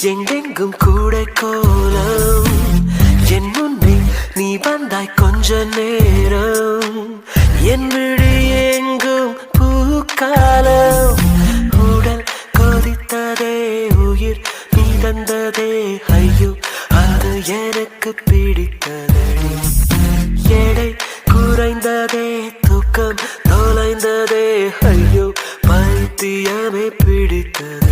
எங்கெங்கும் கூட கோலம் என் முன்னே நீ வந்தாய் கொஞ்ச நேரம் என் விழி எங்கும் பூக்காலம் உடல் கொதித்ததே உயிர் மிதந்ததே ஐயோ அது எனக்கு